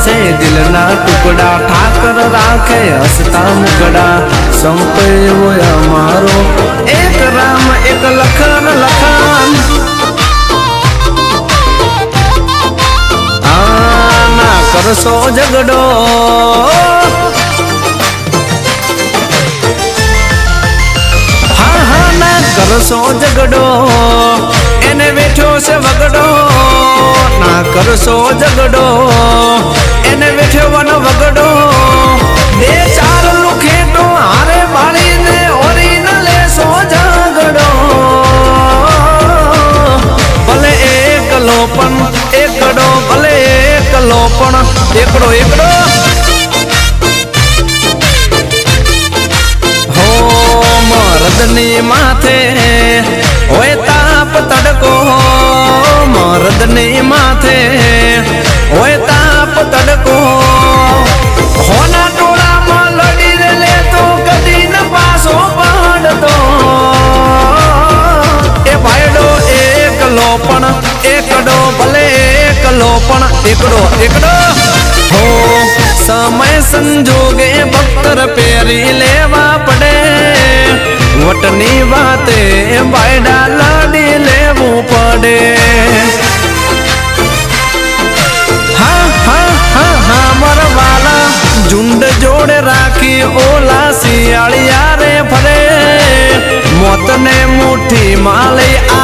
से दिलना टुकड़ा ठाकर राखे हसता मुकड़ा संपे वो अमारो एक राम एक लखन लखन ना करसो झगड़ो करसो झगड़ो एने वेठो से वगड़ो ना करसो झगड़ो एने वेठो वन वगड़ो बे चार लुखेटो हारे बाड़ी ने ओरी न ले सो झगड़ो भले एक लोपन एकड़ो भले एक लोपन एकड़ो एकड़ो मर्दनी माथे होए ताप तड़को मर्दनी माथे होए ताप तड़को होना टोला में लड़ी ले तो कदी न पासो पड़ दो ए भाईडो एक लोपन एकड़ो भले एक लोपन एकड़ो एकड़ो हो समय संजोगे बख्तर पेरी लेवा पड़े वटनी बाते बायडा लाडी लेवू पड़े हाँ हाँ हाँ हाँ मरवाला झुंड जोड़े राखी ओला सियाड़िया रे फरे मौत ने मुट्ठी माले आ